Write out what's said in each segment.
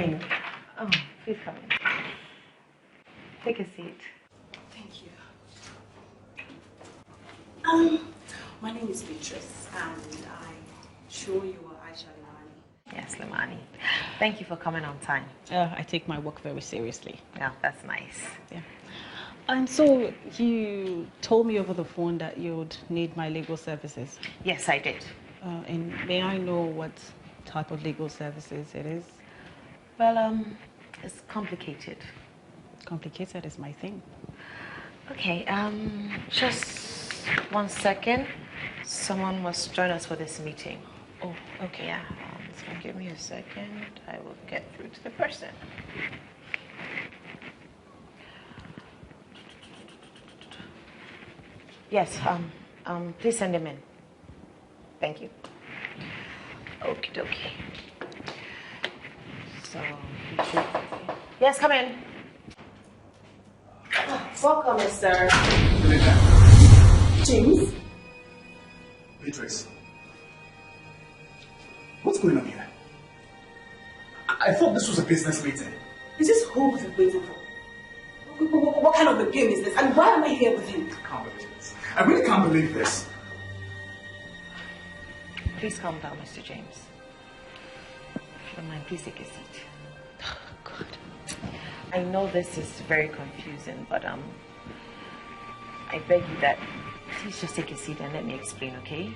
coming. Oh, please come in. Take a seat. Thank you. My name is Beatrice, and I'm sure you are Aisha Limani. Yes, Limani. Thank you for coming on time. I take my work very seriously. Yeah, that's nice. Yeah. So you told me over the phone that you'd need my legal services. Yes, I did. And may I know what type of legal services it is? Well, it's complicated. Complicated is my thing. Okay, just 1 second. Someone must join us for this meeting. Oh, okay. Yeah, so give me a second. I will get through to the person. Yes, please send him in. Thank you. Okie dokie. So, yes, come in. Welcome, Mr. James? Beatrice. What's going on here? I thought this was a business meeting. Is this who we've been waiting for? What kind of a game is this? And why am I here with him? I can't believe this. I really can't believe this. Please calm down, Mr. James. If you don't mind, please take a seat. Oh, God. I know this is very confusing, but I beg you that please just take a seat and let me explain, okay?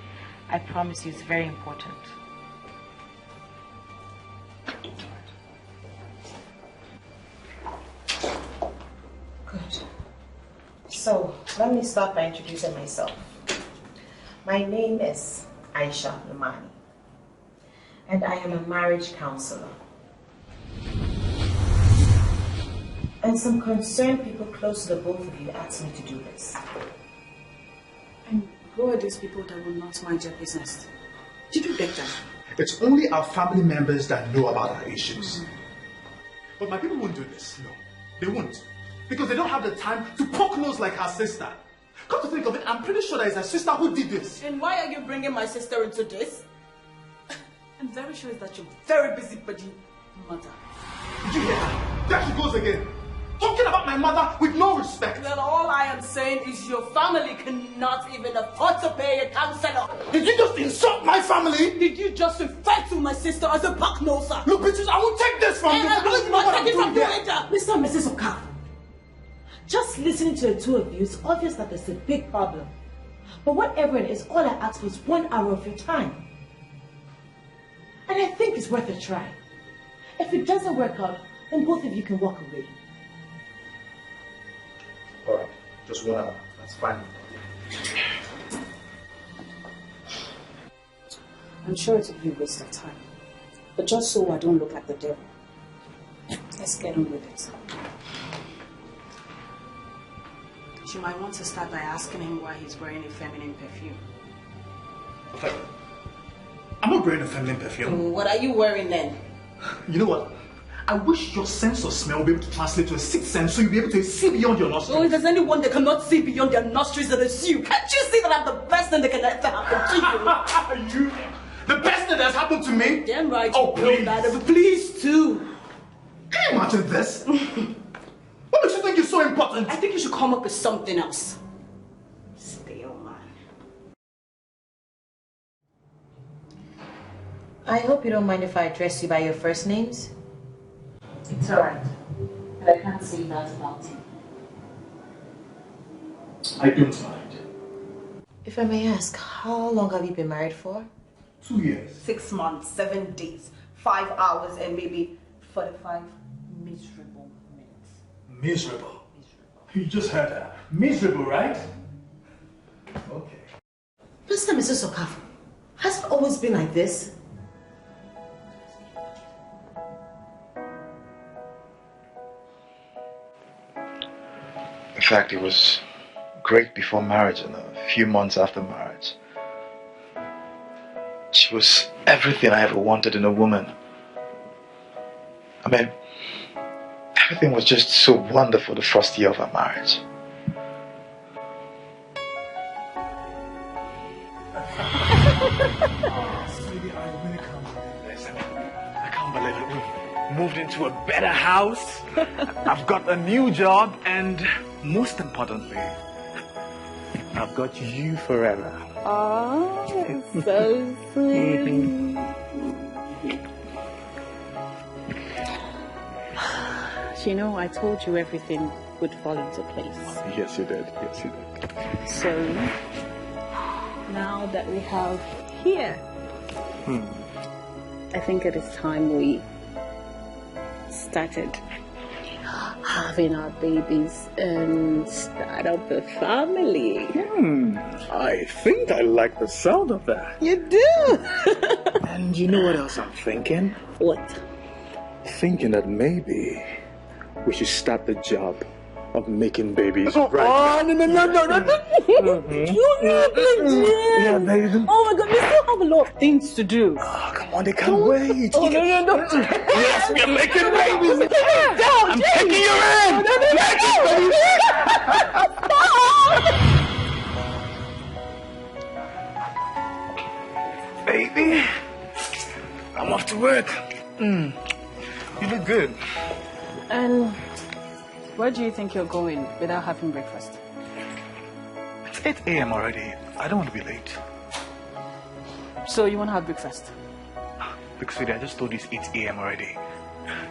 I promise you it's very important. Good. So, let me start by introducing myself. My name is Aisha Limani, and I am a marriage counselor. And some concerned people close to the both of you asked me to do this. And who are these people that will not mind your business? Did you get them? It's only our family members that know about our issues. But my people won't do this. No, they won't. Because they don't have the time to poke nose like her sister. Come to think of it, I'm pretty sure that it's her sister who did this. And why are you bringing my sister into this? I'm very sure it's that you're very busybody mother. Did you hear her? There she goes again. Talking about my mother with no respect. Well, all I am saying is your family cannot even afford to pay a counselor. Did you just insult my family? Did you just refer to my sister as a backnoser? Look, bitches, I won't take this from you. I will not take it from you here. either. Mr. and Mrs. Okafor, just listening to the two of you, it's obvious that there's a big problem. But whatever it is, all I asked was 1 hour of your time. And I think it's worth a try. If it doesn't work out, then both of you can walk away. Alright, just 1 hour. That's fine. I'm sure it will be a waste of time. But just so I don't look like the devil, let's get on with it. You might want to start by asking him why he's wearing a feminine perfume. Okay. I'm not wearing a feminine perfume. What are you wearing then? You know what? I wish your sense of smell would be able to translate to a sixth sense so you'll be able to see beyond your nostrils. Oh, if there's anyone that cannot see beyond their nostrils, then it's you. Can't you see that I'm the best thing that can ever happen to you? You? The best thing that's happened to me? Damn right. Oh, please. Please, too. Can you imagine this? What makes you think you're so important? I think you should come up with something else. Stay on, man. I hope you don't mind if I address you by your first names. It's alright. But I can't say that about you. I don't mind. If I may ask, how long have you been married for? 2 years. 6 months, 7 days, 5 hours, and maybe 45 miserable minutes. Miserable. You just heard her. Miserable, right? Okay. Mr. and Mrs. Okafor, has it always been like this? In fact, it was great before marriage and a few months after marriage. She was everything I ever wanted in a woman. I mean, everything was just so wonderful the first year of our marriage. Sweetie, I really can't believe this. I can't believe it. We moved into to a better house. I've got a new job, and most importantly, I've got you forever. Oh, so sweet. You know, I told you everything would fall into place. Yes, you did. Yes, you did. So, now that we have here, I think it is time we started having our babies and start up a family. I think I like the sound of that. You do? And you know what else I'm thinking? What? Thinking that maybe we should start the job of making babies right Oh, no. Yeah, baby. Oh my God, we still have a lot of things to do. Oh, come on, they can't wait. Oh, no. Yes, we're making babies. I'm taking you in. Baby, I'm off to work. You look good. And where do you think you're going without having breakfast? It's 8 a.m. already. I don't want to be late. So you want to have breakfast? Big sweetie, I just told you it's 8 a.m. already.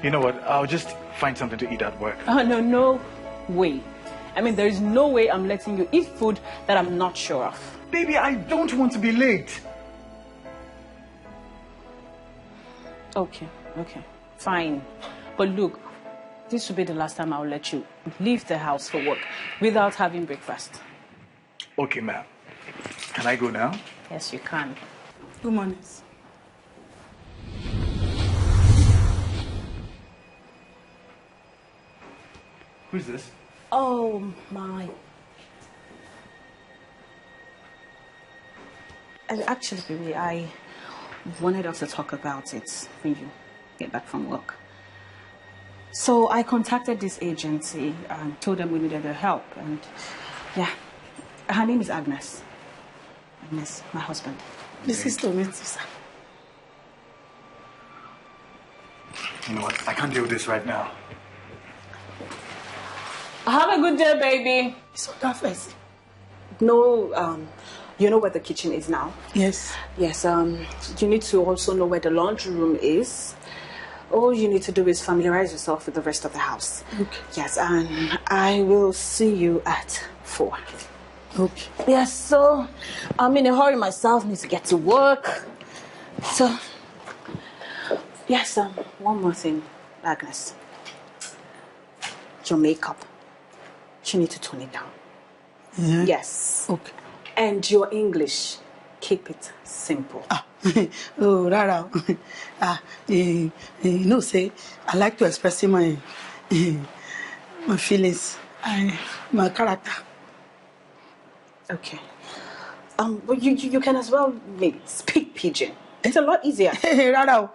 You know what? I'll just find something to eat at work. Oh, no way. I mean, there is no way I'm letting you eat food that I'm not sure of. Baby, I don't want to be late. Okay, fine. But look, this will be the last time I'll let you leave the house for work without having breakfast. Okay, ma'am. Can I go now? Yes, you can. Good morning. Who's this? Oh, my. And actually, baby, I wanted us to talk about it when you get back from work. So I contacted this agency and told them we needed their help. And yeah, her name is Agnes. Agnes, my husband. This is to meet you, sir. You know what? I can't deal with this right now. Have a good day, baby. So that first. No, you know where the kitchen is now? Yes. Yes, you need to also know where the laundry room is. All you need to do is familiarize yourself with the rest of the house. Okay. Yes, and I will see you at 4. Okay. Yes, so I'm in a hurry myself, need to get to work. So, yes, one more thing, Agnes. Your makeup. You need to tone it down. Yeah. Yes. Okay. And your English, keep it simple. Oh, Rara. You know, say, I like to express my feelings, my character. Okay. But you can as well maybe speak Pidgin. It's a lot easier. Rara,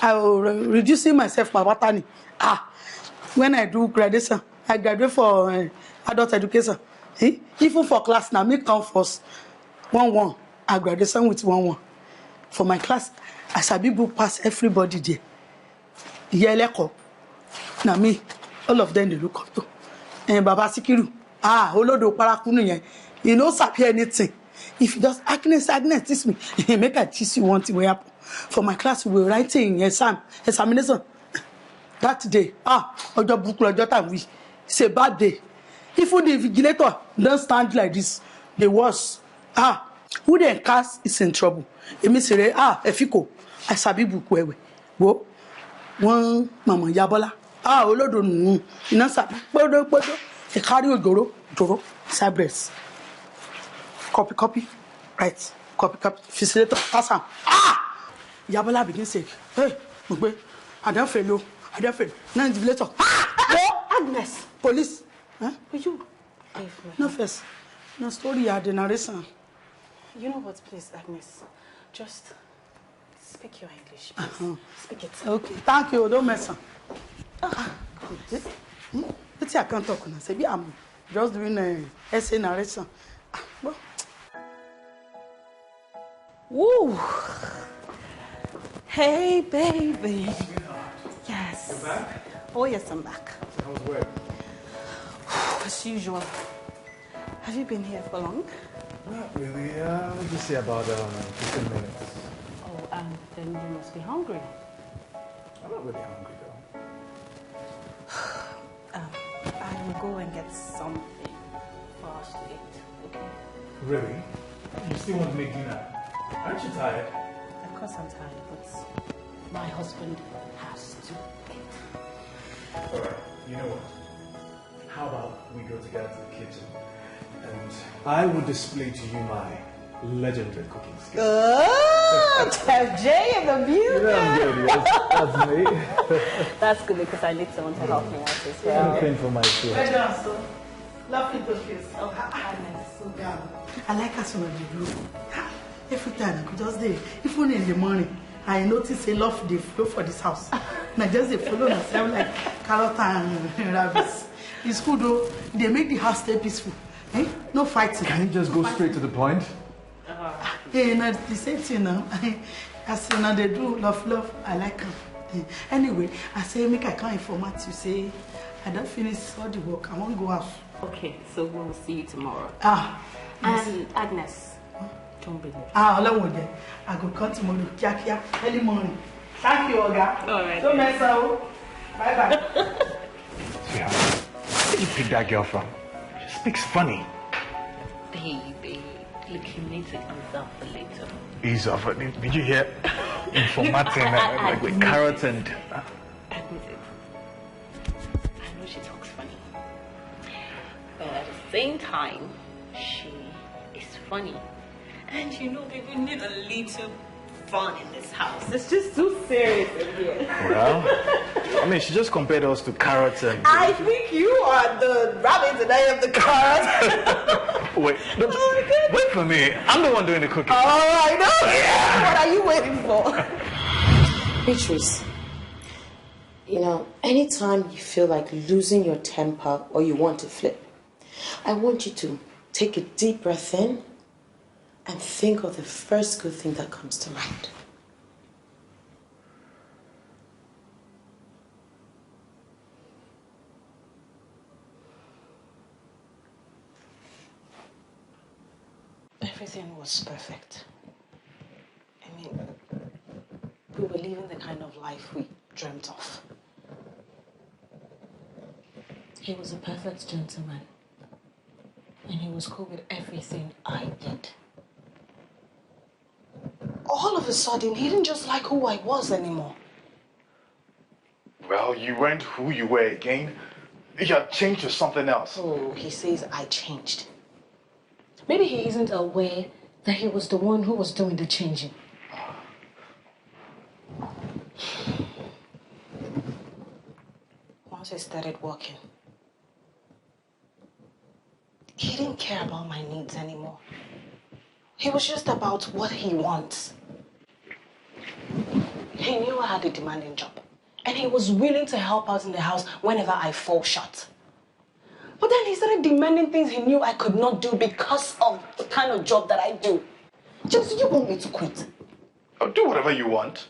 I will reducing myself my watani. When I do graduation, I graduate for adult education. Even for class now, me count first 1-1. I graduation with 1-1. For my class, I sabi book pass everybody there. Yeleko. Now me, all of them they look up to. And Baba Sikiru, Olodo Parakunu yen. You know sabi anything. If you just Agnes teach me, make I teach you one thing way up. For my class, we were writing examination. That day, ojo book ojo time we. It's a bad day. Even the vigilator don't stand like this. The worst. Who then cast is in trouble. It means efiko. I sabi book wewe. Wo one mama yabola. Olodo nu. You know sabi. Podo. E carry ojoro. Cypress. Copy. Right. Copy. Facilitator. Pass am. Yabola begin say, hey, Mugbe, I don't fail. Now the vigilator. Agnes! Police. Will you leave me? No first. No story the narration. You know what, please, Agnes? Just speak your English, please. Speak it. Okay. Thank you. Don't mess up. Let's see, I can't talk now. Say, I'm just doing a essay narration. Well. Woo! Hey, baby. Yes. You're back? Oh, yes, I'm back. How's work? As usual. Have you been here for long? Not really. Let's just say about 15 minutes. Oh, and then you must be hungry. I'm not really hungry though. I will go and get something for us to eat, okay? Really? You still want to make dinner? Aren't you tired? Of course I'm tired, but my husband has to eat. Alright, you know what? How about we go together to the kitchen and I will display to you my legendary cooking skills. Oh, Chef J in the beauty. Yeah, I'm good, yes. That's me. That's good because I need someone to help me out as well. Anything for my food. Well done, so. Lovely to face. Oh, so good. I like us when we do. Every time I could just day, even in the morning, I notice a lot of the flow for this house. And I just they follow myself like carrot and rabbits. It's good though. They make the house stay peaceful. Eh? No fighting. Can you just go straight to the point? Hey, no, the same thing now. As soon as they do love, I like them. Anyway, I say make I can't informat you. Say I don't finish all the work. I won't go out. Okay, so we'll see you tomorrow. Yes. Agnes, don't be late. Olawode, I go come tomorrow. Kia, early morning. Thank you, Oga. All right. Don't mess up. Bye bye. Yeah. Where did you pick that girl from? She speaks funny. Baby, look, you need to ease up a little. Ease off. Did you hear? Informating like with carrots and. Admit it. I know she talks funny. But at the same time, she is funny. And you know, baby, we need a little fun in this house. It's just too serious in here. Well, I mean, she just compared us to carrots and. I think you are the rabbit and I am the carrot. Wait, wait for me. I'm the one doing the cooking. Oh, I know. Yeah. What are you waiting for? Beatrice, you know, anytime you feel like losing your temper or you want to flip, I want you to take a deep breath in and think of the first good thing that comes to mind. Everything was perfect. I mean, we were living the kind of life we dreamt of. He was a perfect gentleman. And he was cool with everything I did. All of a sudden, he didn't just like who I was anymore. Well, you weren't who you were again. You had changed to something else. Oh, he says I changed. Maybe he isn't aware that he was the one who was doing the changing. Once I started working, he didn't care about my needs anymore. He was just about what he wants. He knew I had a demanding job, and he was willing to help out in the house whenever I fall short. But then he started demanding things he knew I could not do because of the kind of job that I do. James, do you want me to quit? Oh, do whatever you want.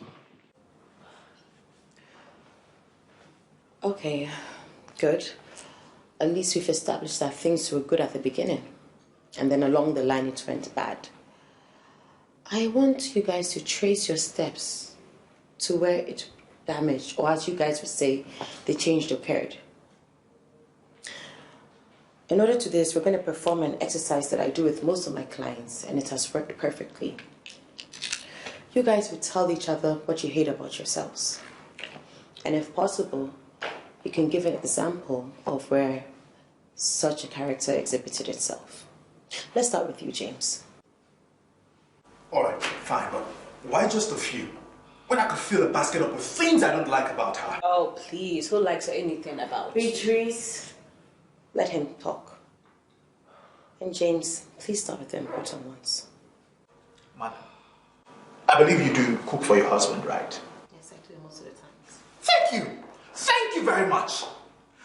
Okay, good. At least we've established that things were good at the beginning. And then along the line it went bad. I want you guys to trace your steps to where it damaged, or as you guys would say, the change occurred. In order to this, we're going to perform an exercise that I do with most of my clients, and it has worked perfectly. You guys would tell each other what you hate about yourselves. And if possible, you can give an example of where such a character exhibited itself. Let's start with you, James. All right, fine, but why just a few? When I could fill a basket up with things I don't like about her. Oh, please. Who likes anything about you? Beatrice, let him talk. And James, please start with the important ones. Madam, I believe you do cook for your husband, right? Yes, I do most of the times. Thank you! Thank you very much!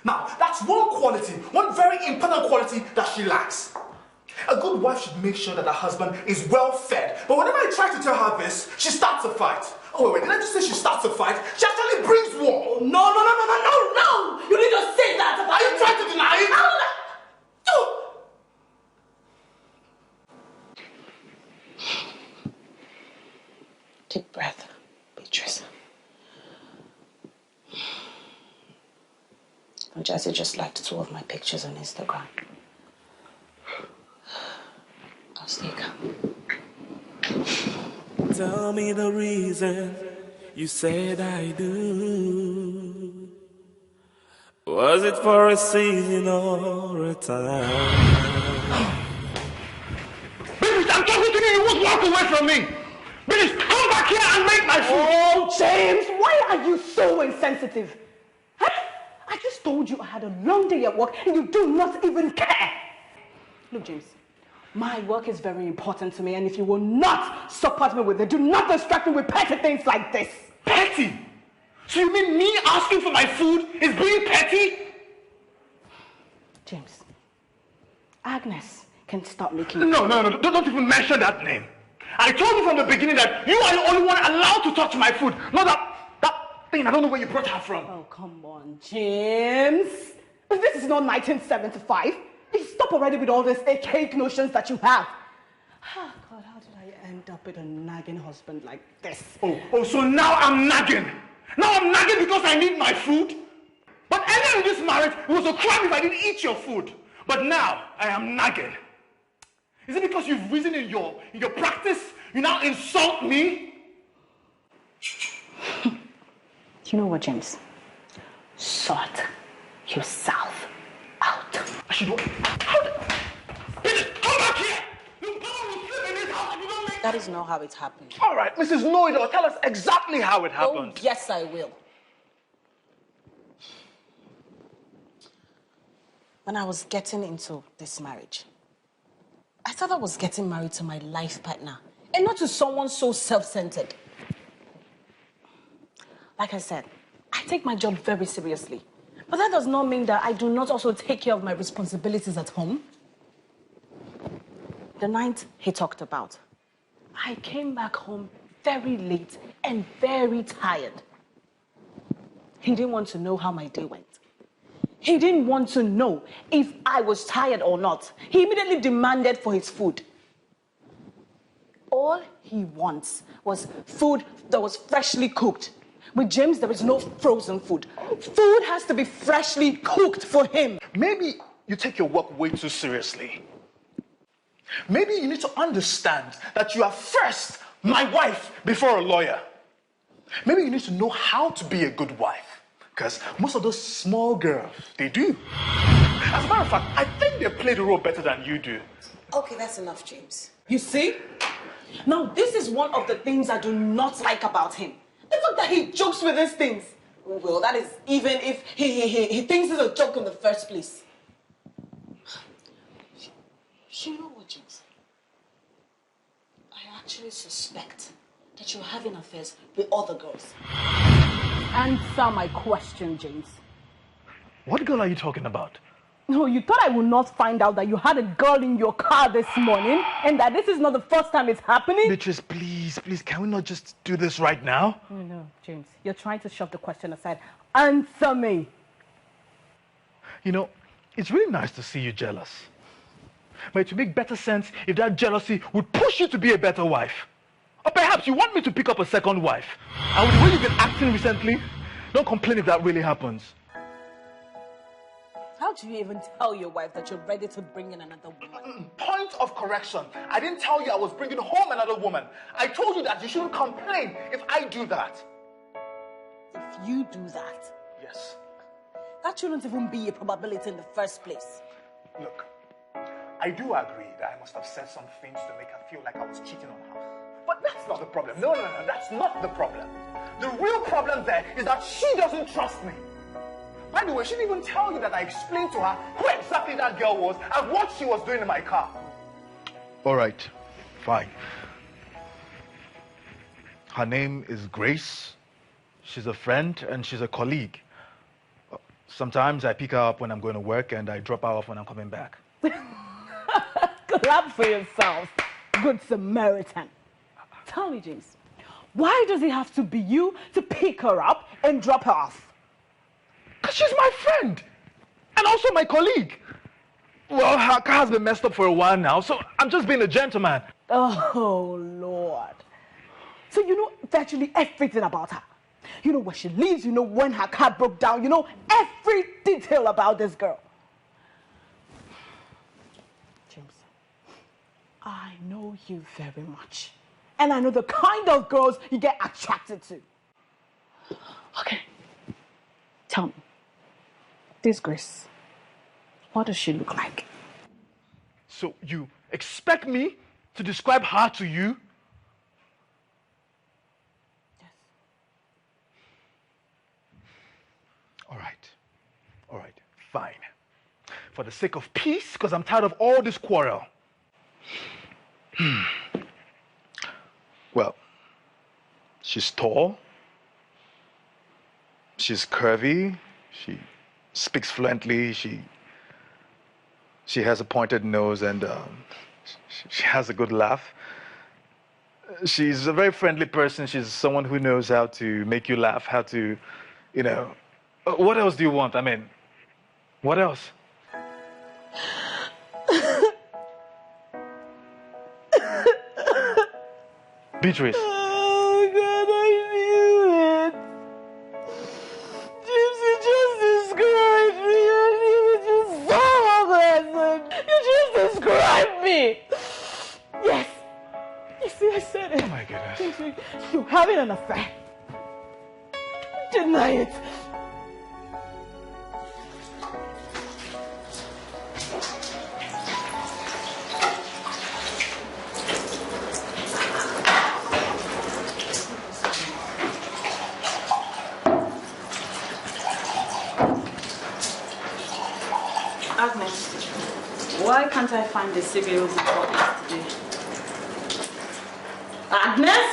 Now, that's one quality, one very important quality that she lacks. A good wife should make sure that her husband is well fed. But whenever I try to tell her this, she starts a fight. Oh, wait, did I just say she starts a fight? She actually brings war. No! You need to say that about Are you trying to deny it? Deep breath, Beatrice. Jesse just liked 2 of my pictures on Instagram. I'll stay calm. Tell me the reason you said I do. Was it for a season or a time? British, I'm talking to you. You won't walk away from me. British, come back here and make my food. Oh, James, why are you so insensitive? Huh? I just told you I had a long day at work and you do not even care. Look, James, my work is very important to me, and if you will not support me with it, do not distract me with petty things like this. Petty? So you mean me asking for my food is being petty? James, Agnes can stop making... No, don't even mention that name. I told you from the beginning that you are the only one allowed to touch my food, not that thing. I don't know where you brought her from. Oh, come on, James. This is not 1975. Stop already with all these archaic notions that you have. Oh, God, how did I end up with a nagging husband like this? Oh, so now I'm nagging. Now I'm nagging because I need my food? But earlier in this marriage, it was a crime if I didn't eat your food. But now, I am nagging. Is it because you've risen in your practice, you now insult me? You know what, James? Sort yourself out. I should what? Come back here! No one will sleep in this house if you don't make... That is not how it happened. All right, Mrs. Know-it-all, tell us exactly how it happened. Oh, yes, I will. When I was getting into this marriage, I thought I was getting married to my life partner and not to someone so self-centered. Like I said, I take my job very seriously. But that does not mean that I do not also take care of my responsibilities at home. The night he talked about, I came back home very late and very tired. He didn't want to know how my day went. He didn't want to know if I was tired or not. He immediately demanded for his food. All he wants was food that was freshly cooked. With James, there is no frozen food. Food has to be freshly cooked for him. Maybe you take your work way too seriously. Maybe you need to understand that you are first my wife before a lawyer. Maybe you need to know how to be a good wife. Because most of those small girls, they do. As a matter of fact, I think they play the role better than you do. Okay, that's enough, James. You see? Now, this is one of the things I do not like about him. The fact that he jokes with these things. Well, that is even if he thinks it's a joke in the first place. You know what, James? I actually suspect that you're having affairs with other girls. Answer my question, James. What girl are you talking about? No, you thought I would not find out that you had a girl in your car this morning and that this is not the first time it's happening? Beatrice, please, can we not just do this right now? No, James. You're trying to shove the question aside. Answer me. You know, it's really nice to see you jealous. But it would make better sense if that jealousy would push you to be a better wife. Or perhaps you want me to pick up a second wife. And with the way you've been acting recently, don't complain if that really happens. How do you even tell your wife that you're ready to bring in another woman? Point of correction. I didn't tell you I was bringing home another woman. I told you that you shouldn't complain if I do that. If you do that? Yes. That shouldn't even be a probability in the first place. Look, I do agree that I must have said some things to make her feel like I was cheating on her. But that's not the problem. No, that's not the problem. The real problem there is that she doesn't trust me. By the way, she didn't even tell you that I explained to her who exactly that girl was and what she was doing in my car. All right, fine. Her name is Grace. She's a friend and she's a colleague. Sometimes I pick her up when I'm going to work and I drop her off when I'm coming back. Clap for yourselves. Good Samaritan. Tell me, James, why does it have to be you to pick her up and drop her off? Because she's my friend. And also my colleague. Well, her car has been messed up for a while now, so I'm just being a gentleman. Oh, Lord. So you know virtually everything about her. You know where she lives, you know when her car broke down, you know every detail about this girl. James, I know you very much. And I know the kind of girls you get attracted to. Okay. Tell me, this Grace, what does she look like? So you expect me to describe her to you? Yes. All right, fine. For the sake of peace, because I'm tired of all this quarrel. Well, she's tall. She's curvy. She speaks fluently. She has a pointed nose and she has a good laugh. She's a very friendly person. She's someone who knows how to make you laugh, how to, you know. What else do you want? I mean, what else? Beatrice. Oh, God, I knew it. James, you just described me. You just so aggressive. You just described me. Yes. You see, I said it. Oh, my goodness. James, you're having an affair. Deny it. Agnes, why can't I find the CBO report yesterday? Agnes?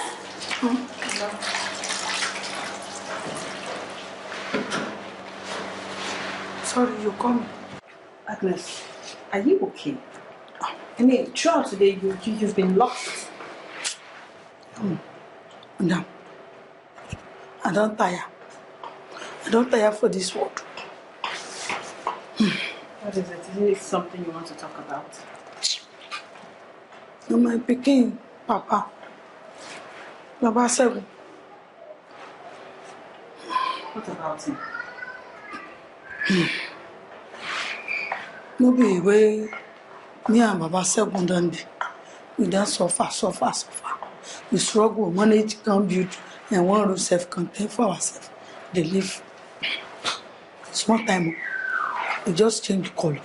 Sorry, you come. Agnes, are you okay? I mean, throughout today, you've been lost. Madam, I don't tire. I don't tire for this world. What is it? Is it something you want to talk about? You're my picking, Papa. Baba 7. What about him? No be way me and Baba 7 done dey. We don't suffer. We struggle, manage, can build, and one room self-content for ourselves. They live. Small time, we just change the color.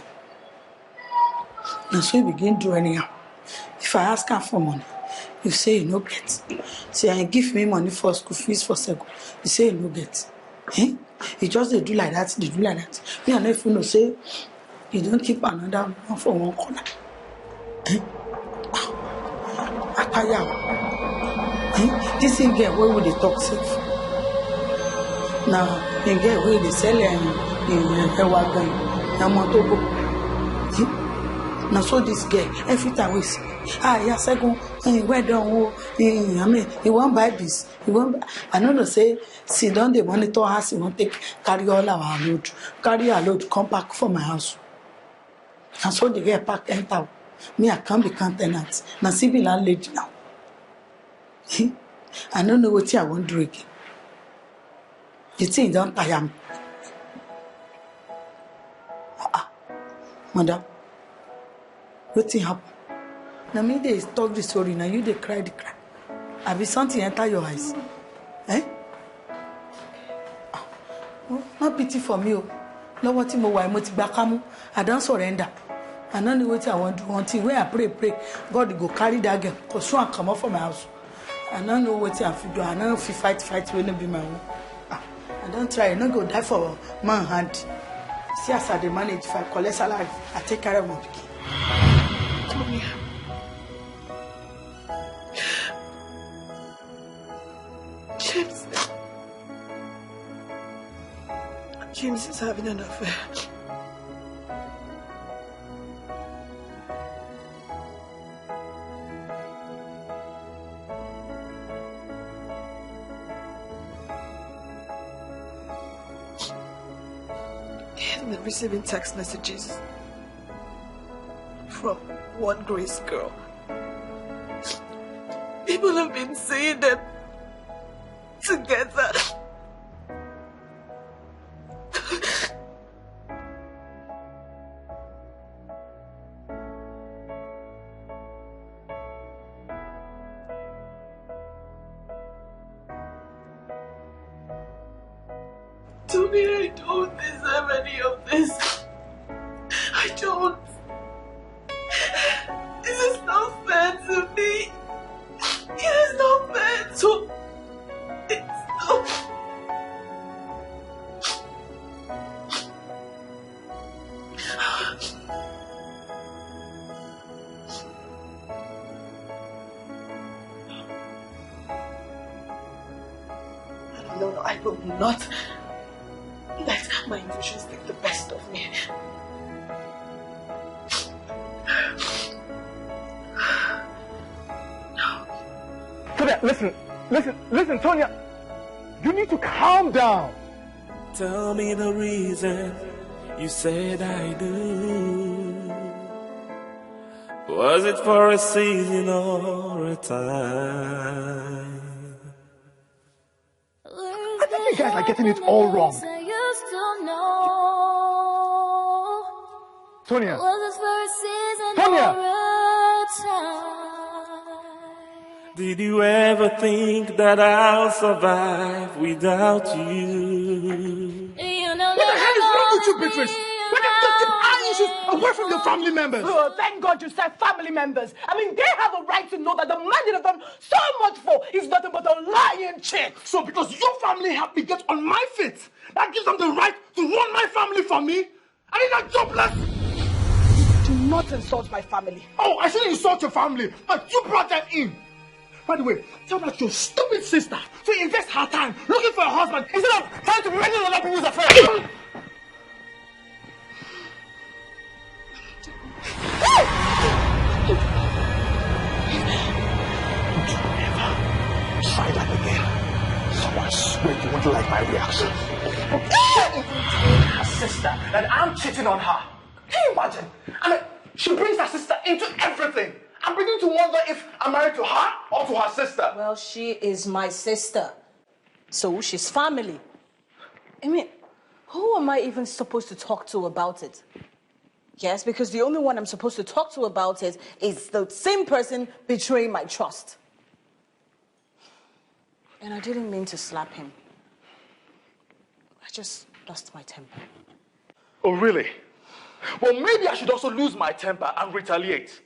Now so we begin do anyhow. If I ask her for money, you say you no get. Say I give me money for school fees for second. You say you no get. Eh? You just they do like that. Me and if you know say you don't keep another one for one corner. Eh? This thing get where would they talk safe? Now they get where they sell in wagon. Now so this girl every time we see, yeah, second, where don't I mean, he won't buy this. He won't. I know say, sit down, they monitor us. He won't carry all our load, come back for my house. And so the girl pack enter. Me, I can't be tenant. Now see be landlady now. I don't know what I want to do again. You think don't tire me? Madam, what happen? Now me they talk the story, now you they cry the cry. I be something enter your eyes. Eh? Oh, no pity for me. No what him why mo ti gba kamu. I don't surrender. I don't know what I want to do until when I pray, God go carry that girl. Cause so I come out from my house. I don't know what I have to do. I don't fight when it be my own. I don't try. I don't go die for man hand. See as I dey manage. If I collect salary, I take care of my pikin. James is having an affair. I've been receiving text messages from one Grace girl. People have been saying them together. Tony, I don't deserve any of this. I don't. This is not fair to me. It is not fair to... It's not... No, I will not let my emotions take the best of me. Tonya, listen, Tonya. You need to calm down. Tell me the reason you said I do. Was it for a season or a time? I think you guys are getting it all wrong. Tonya. Tonya. Did you ever think that I'll survive without you? What the hell is wrong with you, Beatrice? Why can't you keep our issues away from your family members? Oh, thank God you said family members. I mean, they have a right to know that the man they have done so much for is nothing but a lying chick. So because your family helped me get on my feet, that gives them the right to run my family for me? I mean, that jobless. Do not insult my family. Oh, I shouldn't insult your family, but you brought them in. By the way, tell that your stupid sister to invest her time looking for a husband instead of trying to be running other people's affairs. Don't you ever try that again. So I swear you won't like my reaction. Her sister, that I'm cheating on her. Can you imagine? I mean, she brings her sister into everything. I'm beginning to wonder if I'm married to her or to her sister. Well, she is my sister. So she's family. I mean, who am I even supposed to talk to about it? Yes, because the only one I'm supposed to talk to about it is the same person betraying my trust. And I didn't mean to slap him. I just lost my temper. Oh, really? Well, maybe I should also lose my temper and retaliate.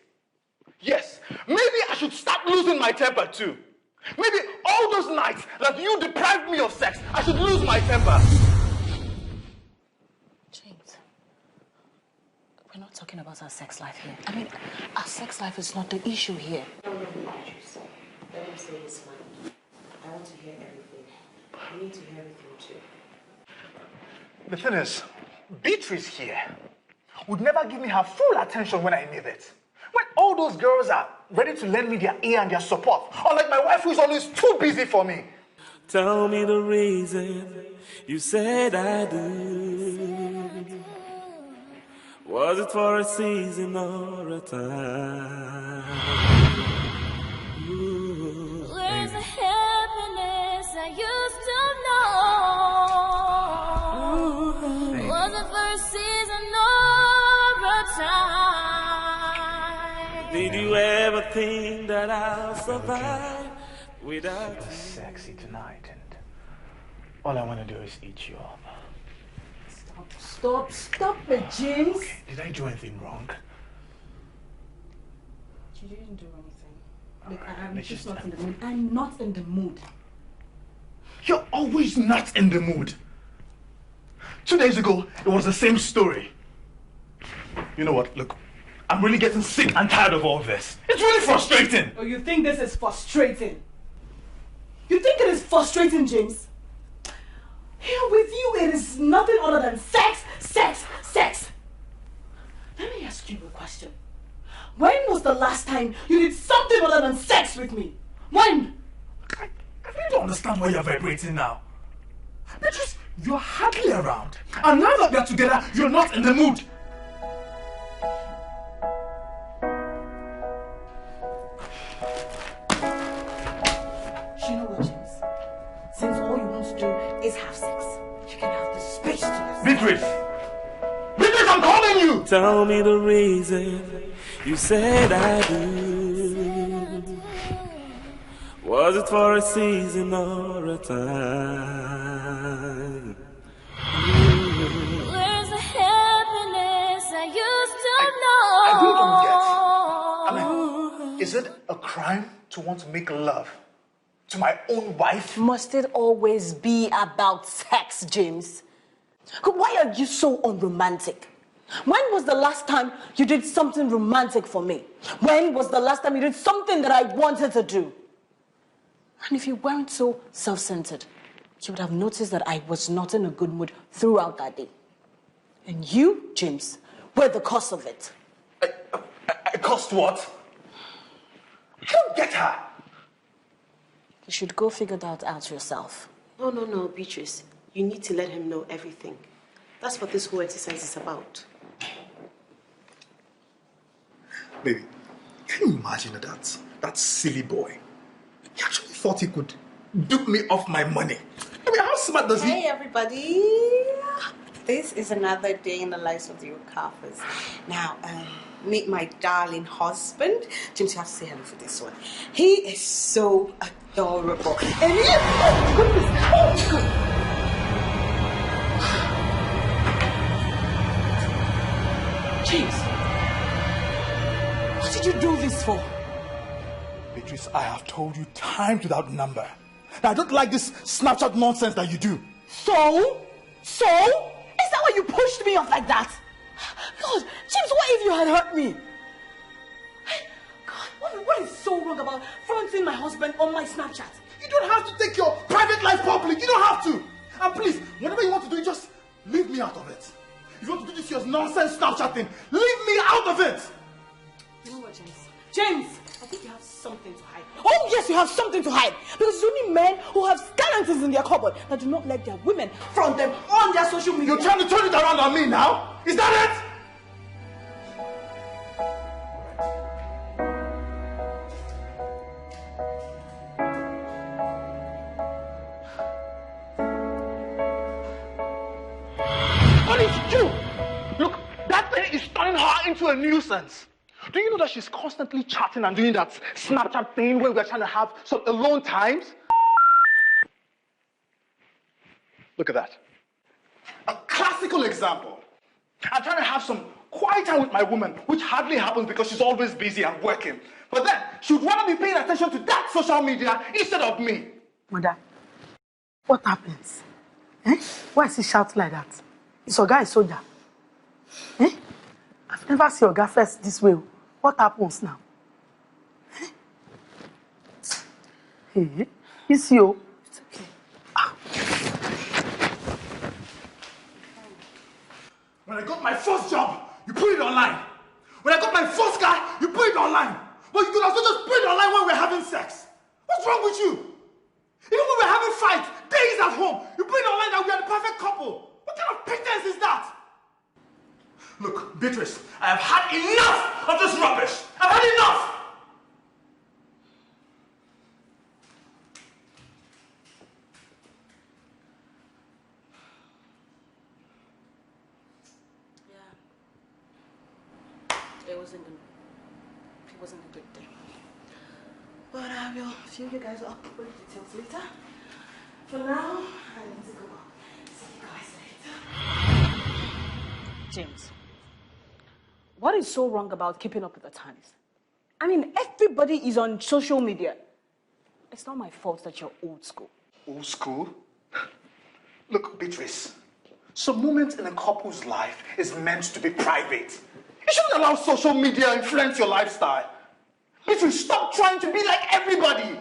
Yes, maybe I should stop losing my temper too. Maybe all those nights that you deprived me of sex, I should lose my temper. James, we're not talking about our sex life here. I mean, our sex life is not the issue here. No, let him say his mind. I want to hear everything. You need to hear everything too. The thing is, Beatrice here would never give me her full attention when I need it. When all those girls are ready to lend me their ear and their support, unlike my wife who is always too busy for me. Tell me the reason you said I do. Was it for a season or a time? Ooh. Where's the happiness I used to know? Ooh. Was it for a season or a time? Did you ever think that I'll survive without you? Sexy tonight, and all I want to do is eat you up. Stop it, James. Okay, did I do anything wrong? You didn't do anything. Look, Right, I'm just not in the mood. I'm not in the mood. You're always not in the mood. 2 days ago, it was the same story. You know what? Look, I'm really getting sick and tired of all this. It's really frustrating. Oh, you think this is frustrating? You think it is frustrating, James? Here with you, it is nothing other than sex, sex, sex. Let me ask you a question. When was the last time you did something other than sex with me? When? I really don't understand why you're vibrating now. Beatrice, You're hardly around. And now that we're together, you're not in the mood. You know what, James? Since all you want to do is have sex, you can have the space to yourself. Beatrice! Beatrice, I'm calling you! Tell me the reason you said I do. Was it for a season or a time? Where's the happiness I used to know? I really don't get. I mean, is it a crime to want to make love to my own wife? Must it always be about sex, James? Why are you so unromantic? When was the last time you did something romantic for me? When was the last time you did something that I wanted to do? And if you weren't so self-centered, you would have noticed that I was not in a good mood throughout that day. And you, James, were the cause of it. I caused what? I don't get her. You should go figure that out yourself. No, Beatrice. You need to let him know everything. That's what this whole exercise is about. Baby, can you imagine that silly boy? He actually thought he could dupe me off my money. I mean, how smart does he? Hey, everybody. This is another day in the lives of the Okafas. Now, meet my darling husband. James, you have to say hello for this one. He is so adorable. And he is... Oh, goodness. Oh, God. James, what did you do this for? Beatrice, I have told you times without number. Now, I don't like this Snapchat nonsense that you do. So? Is that why you pushed me off like that? God, James, what if you had hurt me? God, what is so wrong about fronting my husband on my Snapchat? You don't have to take your private life public. You don't have to. And please, whatever you want to do, just leave me out of it. If you want to do this your nonsense Snapchat thing, leave me out of it. You know what, James? James, I think you have something to hide. Oh, yes, you have something to hide. Because it's only men who have skeletons in their cupboard that do not let their women front them on their social media. You're trying to turn it around on me now? Is that it? What is you? Look, that thing is turning her into a nuisance. Do you know that she's constantly chatting and doing that Snapchat thing where we're trying to have some alone times? Look at that. A classical example. I'm trying to have some quiet time with my woman, which hardly happens because she's always busy and working. But then, she would rather be paying attention to that social media instead of me. Mother, what happens? Why is he shouting like that? Is your guy a soldier? I've never seen your guy first this way. What happens now? Hey, it's you. It's okay. When I got my first job, you put it online. When I got my first car, you put it online. But you could also just put it online when we're having sex. What's wrong with you? Even when we're having fights, days at home, you put it online that we are the perfect couple. What kind of pretense is that? Look, Beatrice, I have had enough of this rubbish. I've had enough. It wasn't a good day. But I will fill you guys up with details later. For now, I need to go. See you guys later. James, what is so wrong about keeping up with the times? I mean, everybody is on social media. It's not my fault that you're old school. Old school? Look, Beatrice, some moments in a couple's life is meant to be private. You shouldn't allow social media influence your lifestyle. Beatrice, stop trying to be like everybody.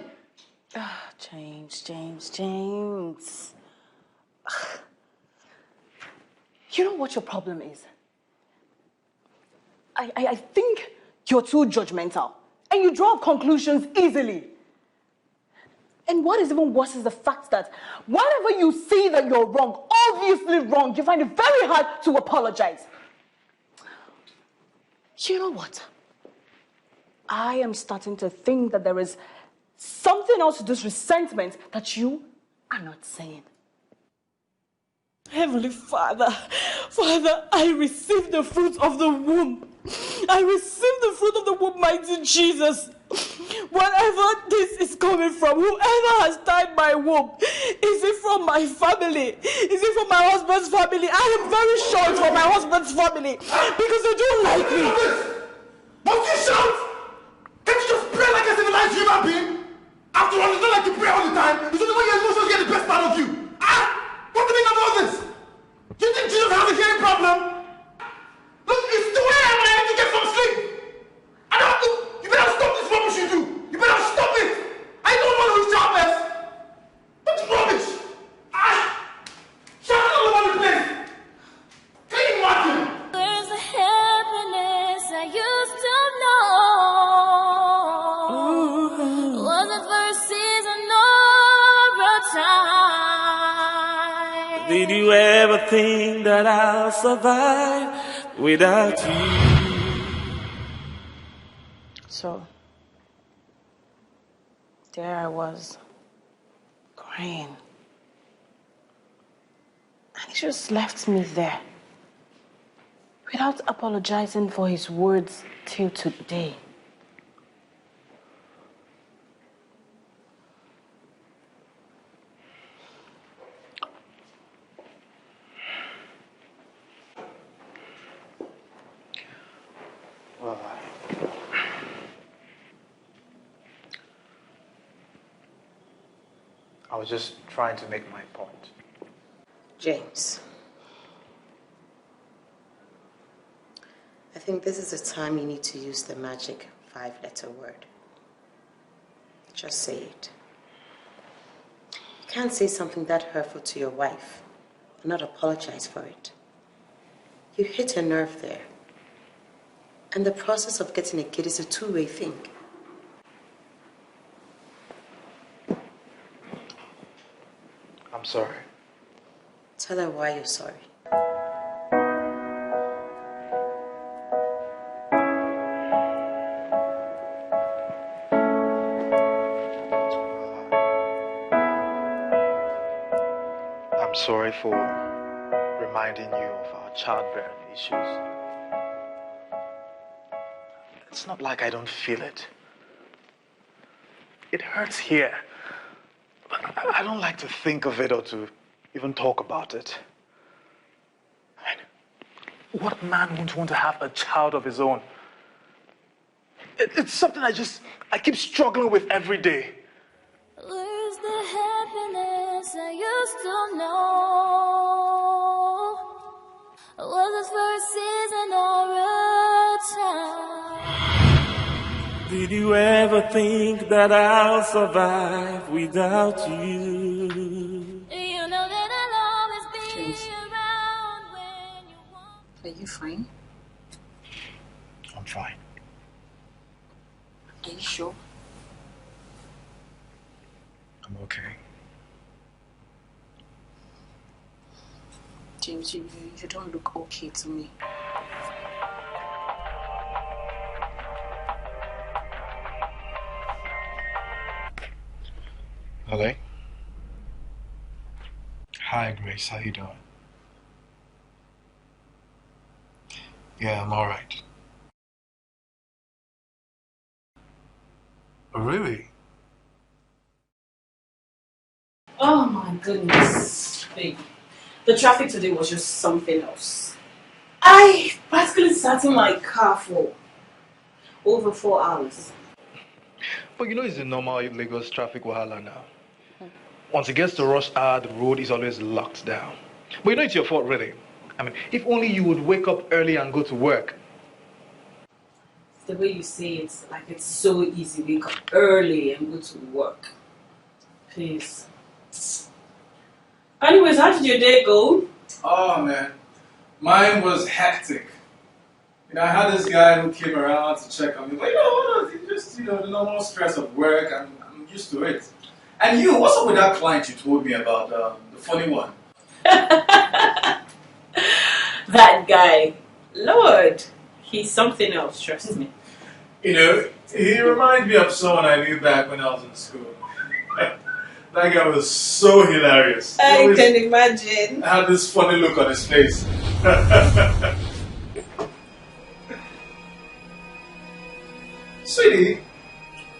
James. You know what your problem is? I think you're too judgmental and you draw conclusions easily. And what is even worse is the fact that whenever you see that you're wrong, obviously wrong, you find it very hard to apologize. You know what? I am starting to think that there is something else to this resentment that you are not saying. Heavenly Father, I receive the fruit of the womb. I receive the fruit of the womb, mighty Jesus. Wherever this is coming from, whoever has tied my womb, is it from my family? Is it from my husband's family? I am very sure it's from my husband's family because they don't like me. Won't you shout? Can't you just pray like a civilized human being? After all, it's not like you pray all the time. It's only when your emotions get the best part of you. What's the meaning of all this? Do you think Jesus has a hearing problem? Look, it's 2 a.m. and I need to get some sleep. I don't have to. You better stop this rubbish you do. You better stop it. I don't want to reach out, man. What's rubbish? Shouting all over the place. Can you imagine? Where's the happiness I used to know? Was it for a season or a time? Did you ever think that I'll survive without you? So, there I was, crying. And he just left me there, without apologizing for his words till today. I was just trying to make my point. James, I think this is the time you need to use the magic 5-letter word. Just say it. You can't say something that hurtful to your wife and not apologize for it. You hit a nerve there. And the process of getting a kid is a two-way thing. I'm sorry. Tell her why you're sorry. I'm sorry for reminding you of our childbearing issues. It's not like I don't feel it. It hurts here. I don't like to think of it or to even talk about it. I mean, what man wouldn't want to have a child of his own? It's something I keep struggling with every day. Where's the happiness I used to know? Was it for a season or a time? Did you ever think that I'll survive without you? You know that I'll always be around when you want. Are you fine? I'm fine. Are you sure? I'm okay. James, you don't look okay to me. Hello? Hi, Grace. How you doing? Yeah, I'm all right. Oh, really? Oh my goodness, babe. The traffic today was just something else. I practically sat in my car for over 4 hours. But you know it's the normal Lagos traffic wahala now. Once it gets to rush hour, the road is always locked down. But you know it's your fault, really. I mean, if only you would wake up early and go to work. The way you say it, like it's so easy. Wake up early and go to work. Please. Anyways, how did your day go? Oh man, mine was hectic. You know, I had this guy who came around to check on me. But you know, just the normal stress of work. I'm used to it. And you, what's up with that client you told me about, the funny one? That guy, Lord, he's something else, trust me. You know, he reminds me of someone I knew back when I was in school. That guy was so hilarious. I can imagine. Had this funny look on his face. Sweetie,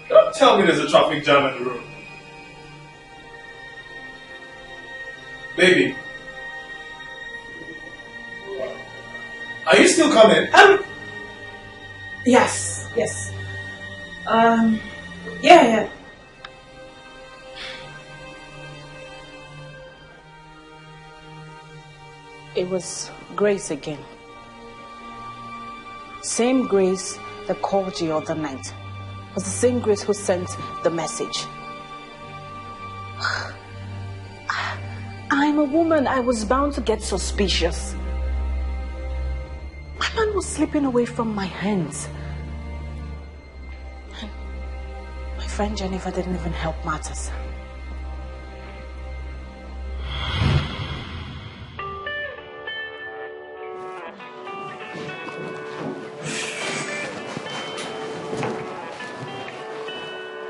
don't tell me there's a traffic jam in the room. Baby. Are you still coming? Yes. Yeah. It was Grace again. Same Grace that called you the other night. It was the same Grace who sent the message. I'm a woman. I was bound to get suspicious. My man was slipping away from my hands. And my friend Jennifer didn't even help matters.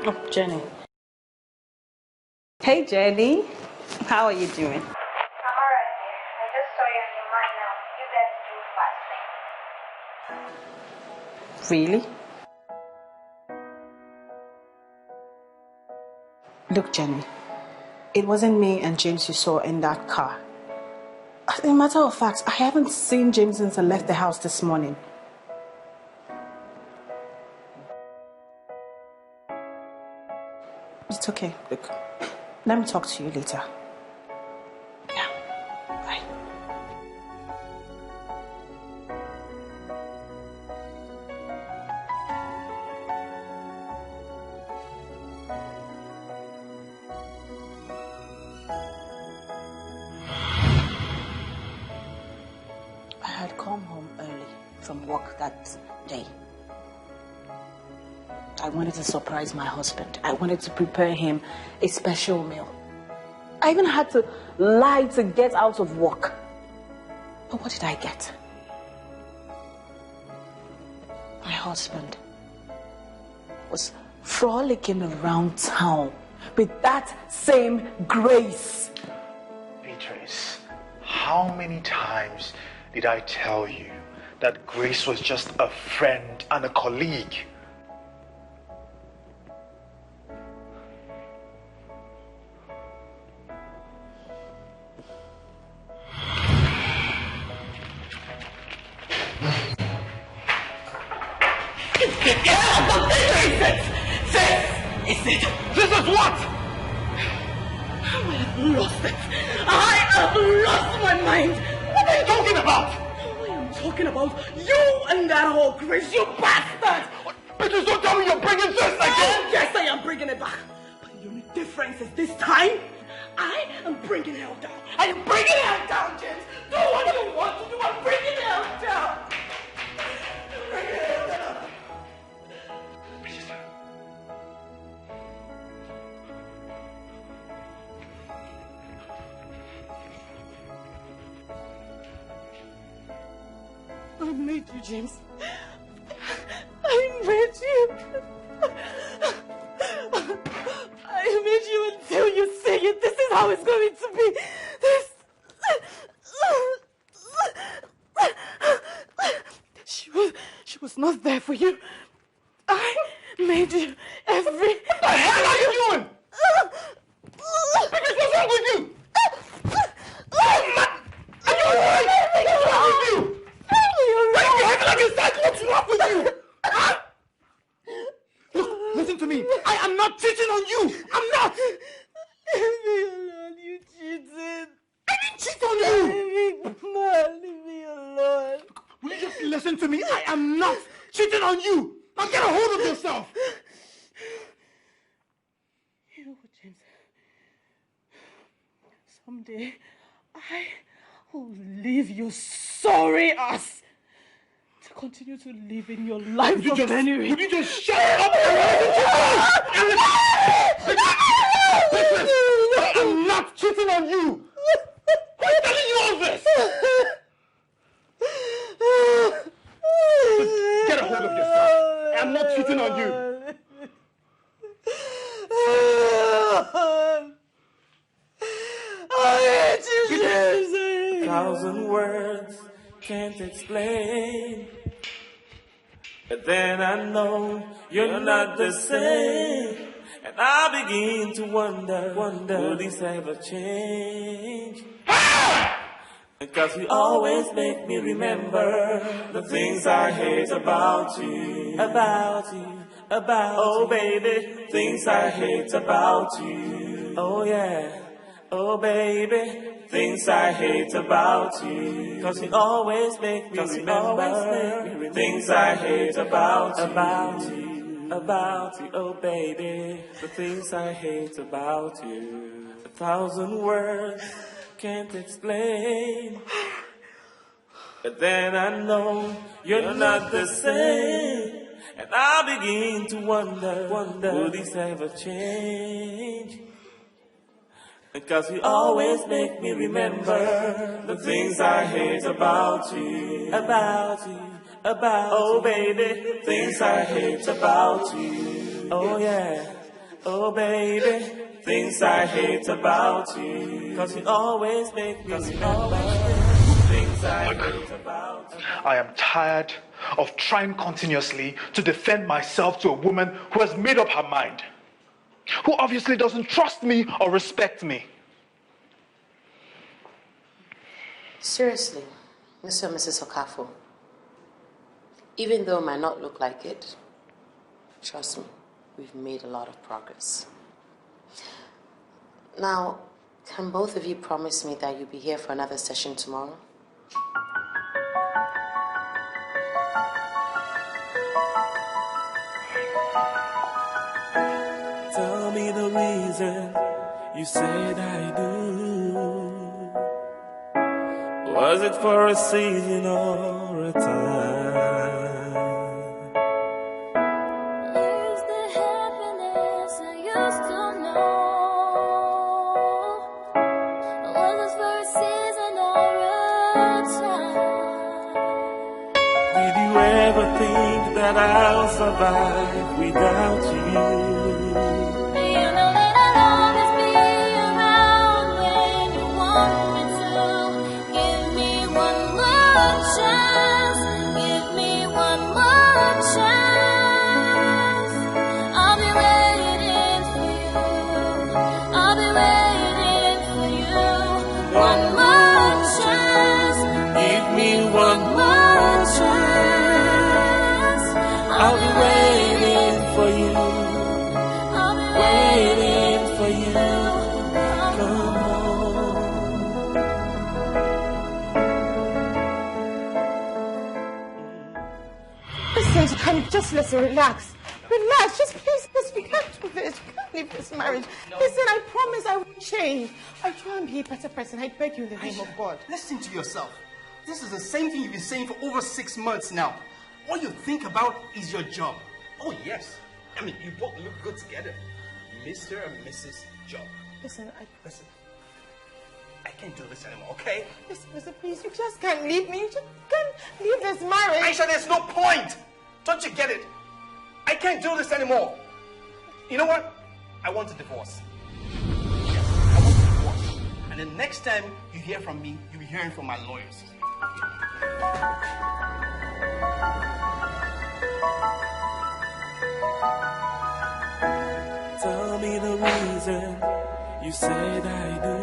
Oh, Jenny. Hey, Jenny. How are you doing? I'm alright, dear. I just saw you on your mind now. You guys do fasting. Really? Look, Jenny, it wasn't me and James you saw in that car. As a matter of fact, I haven't seen James since I left the house this morning. It's okay. Look, let me talk to you later. Yeah, bye. I had come home early from work that day. I wanted to surprise my husband. I wanted to prepare him a special meal. I even had to lie to get out of work. But what did I get? My husband was frolicking around town with that same Grace. Beatrice, how many times did I tell you that Grace was just a friend and a colleague? This is what? I have lost it. I have lost my mind. What are you talking about? I am talking about you and that whole Grace, you bastard. But just don't tell me you're bringing this again. Yes, I am bringing it back. But the only difference is this time, I am bringing her down. I am bringing her down, James. Do what you want to do. I'm bringing her down. Bringing her down. I made you, James. I made you. I made you until you say it. This is how it's going to be. She was not there for you. I made you every... What the hell are you doing? Because what's wrong with you? Are you alright? What's wrong with you? Why are you behaving like a psycho? What's wrong with you? Huh? Look, listen to me. I am not cheating on you. I'm not. Leave me alone, you cheated. I didn't cheat on you. Leave me alone. Will you just listen to me? I am not cheating on you. Now get a hold of yourself. You know what, James? Someday, I will leave your sorry ass to continue to live in your life Would you of just, penury. would you just shut up and listen to me? I'm not cheating on you. I'm telling you all this. Just get a hold of yourself. I'm not cheating on you. I hate you, James. 1,000 words can't explain. But then I know you're not the same. And I begin to wonder, will this ever change? Because you always make me remember the things I hate about you. Oh baby, things I hate about you. Oh yeah, oh baby, things I hate about you. Cause you always make me remember things I hate about you. About you, oh baby, the things I hate about you. 1,000 words can't explain. But then I know you're not the same. And I begin to wonder, will this ever change? Because you always make me remember the things I hate about you. Oh baby, things I hate about you. Oh yeah, oh baby, things I hate about you. Because you always make me remember things I hate about you. I am tired of trying continuously to defend myself to a woman who has made up her mind, who obviously doesn't trust me or respect me. Seriously, Mr. and Mrs. Okafor, even though it might not look like it, trust me, we've made a lot of progress. Now, can both of you promise me that you'll be here for another session tomorrow? Tell me the reason you said I do. Was it for a season or a time? Where's the happiness I used to know? Was it for a season or a time? Did you ever think that I'll survive without you? You know that I'll always be around when you want me to. Give me one more chance. Give me one more chance. I'll be waiting for you. I'll be waiting for you. One more chance. Give me one more chance. I'll be waiting for you. Waiting for you. Come on. Listen, listen, relax. Relax, just please, we can't do this. We can't leave this marriage. Listen, I promise I will change. I'll try and be a better person. I beg you in the name of God. Listen to yourself. This is the same thing you've been saying for over 6 months now. All you think about is your job. Oh, yes. I mean, you both look good together. Mr. and Mrs. Job. Listen, Listen. I can't do this anymore, okay? listen, please, you just can't leave me. You just can't leave this marriage. Aisha, there's no point. Don't you get it? I can't do this anymore. You know what? I want a divorce. Yes, I want a divorce. And the next time you hear from me, you'll be hearing from my lawyers. Tell me the reason you said I do.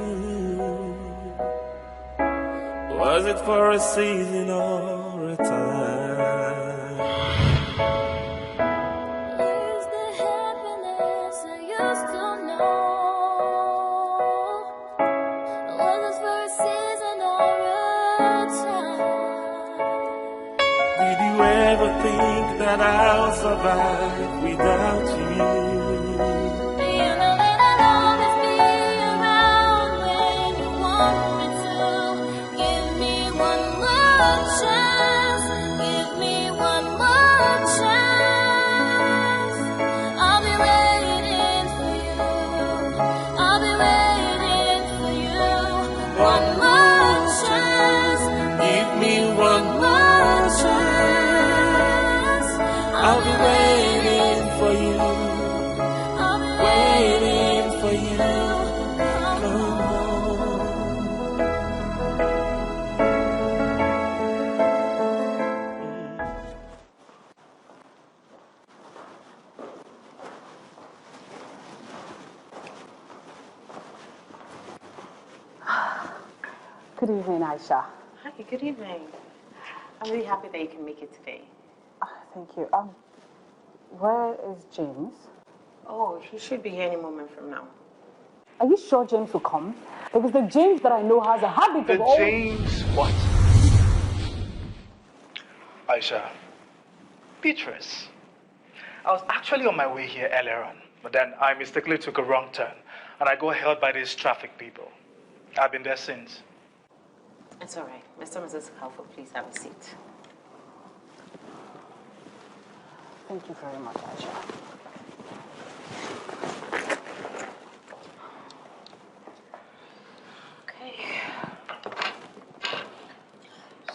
Was it for a season or a time? Where's the happiness I used to know? Was it for a season or a time? Did you ever think that I'll survive without you? You know that I'll always be around when you want me to. Give me one more chance. Give me I'll be waiting for you. Waiting for you. Come Good evening, Aisha. Hi, good evening. I'm really happy that you can make it today. Thank you. Where is James? Oh, he should be here any moment from now. Are you sure James will come? Because the James that I know has a habit The of always... James what? Aisha. Beatrice. I was actually on my way here earlier on, but then I mistakenly took a wrong turn, and I got held by these traffic people. I've been there since. It's all right. Mr. and Mrs. Halford, please have a seat. Thank you very much, Aisha. Okay.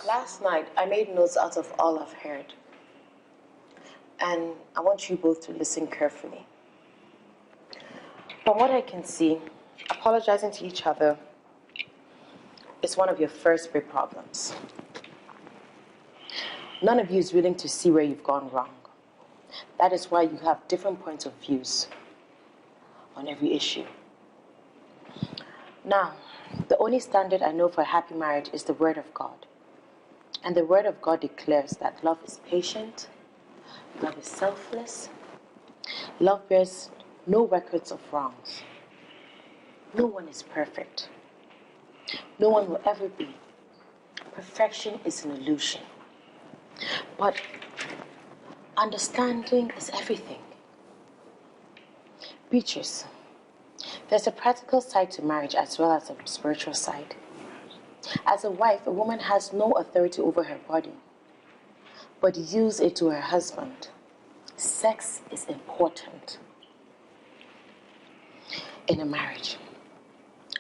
Last night, I made notes out of all I've heard. And I want you both to listen carefully. From what I can see, apologizing to each other is one of your first big problems. None of you is willing to see where you've gone wrong. That is why you have different points of views on every issue. Now, the only standard I know for a happy marriage is the Word of God. And the Word of God declares that love is patient, love is selfless, love bears no records of wrongs. No one is perfect. No one will ever be. Perfection is an illusion. But understanding is everything. Beatrice, there's a practical side to marriage as well as a spiritual side. As a wife, a woman has no authority over her body, but use it to her husband. Sex is important in a marriage.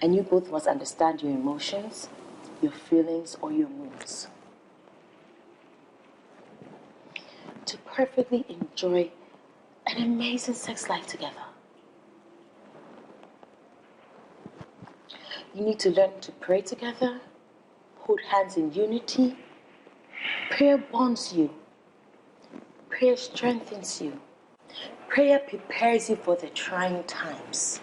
And you both must understand your emotions, your feelings, or your moods. To perfectly enjoy an amazing sex life together. You need to learn to pray together, hold hands in unity. Prayer bonds you. Prayer strengthens you. Prayer prepares you for the trying times.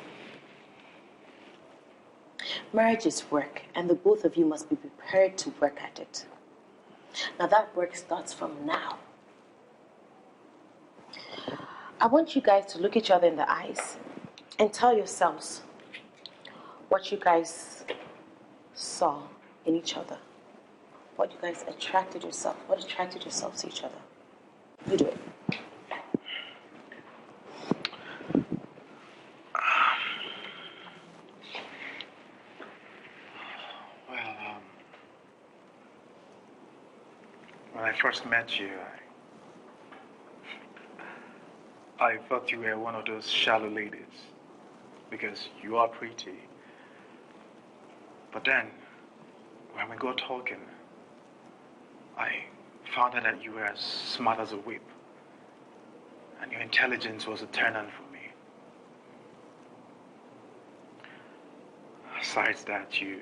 Marriage is work, and the both of you must be prepared to work at it. Now that work starts from now. I want you guys to look each other in the eyes and tell yourselves what you guys saw in each other. What you guys attracted yourself. What attracted yourselves to each other. You do it. When I first met you, I thought you were one of those shallow ladies because you are pretty. But then, when we got talking, I found out that you were as smart as a whip, and your intelligence was a turn-on for me. Besides that, you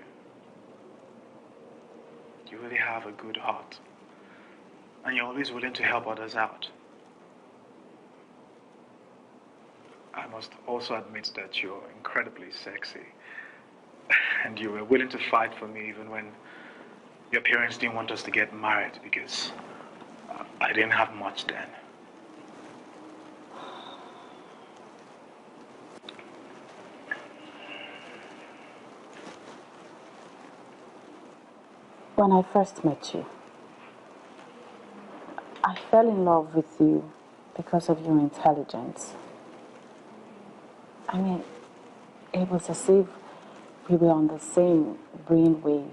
really have a good heart, and you're always willing to help others out. I must also admit that you're incredibly sexy, and you were willing to fight for me even when your parents didn't want us to get married because I didn't have much then. When I first met you, I fell in love with you because of your intelligence. I mean, it was as if we were on the same brain wave.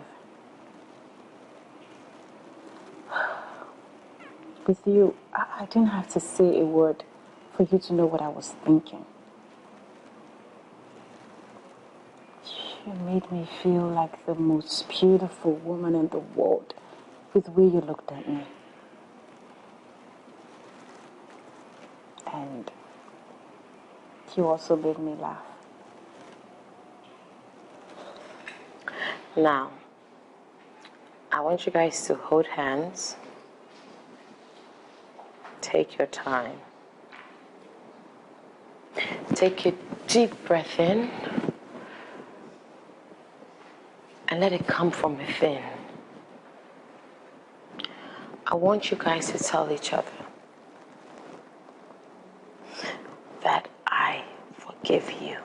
With you, I didn't have to say a word for you to know what I was thinking. You made me feel like the most beautiful woman in the world with the way you looked at me. and you also made me laugh. Now, I want you guys to hold hands. Take your time. Take a deep breath in and let it come from within. I want you guys to tell each other that I forgive you.